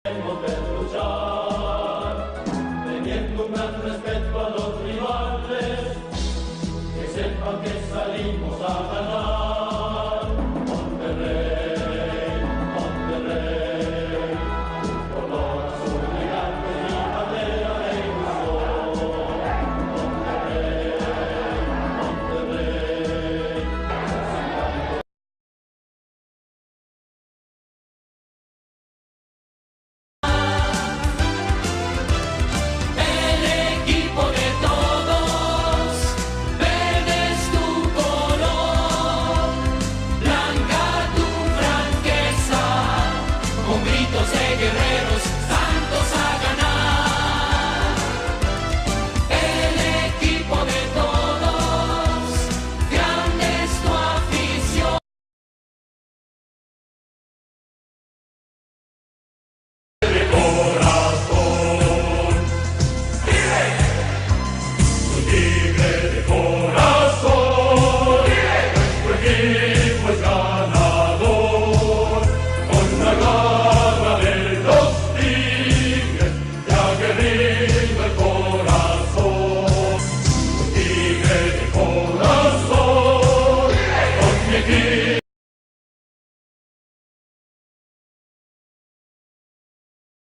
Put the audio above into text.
Hemos de luchar, teniendo un gran respeto a los rivales, que sepan que salimos a ganar. Monterrey, Monterrey, color azul elegante y bandera de ilusión. Monterrey, Monterrey. El equipo de todos, verde es tu color, blanca tu franqueza, con gritos de guerrero.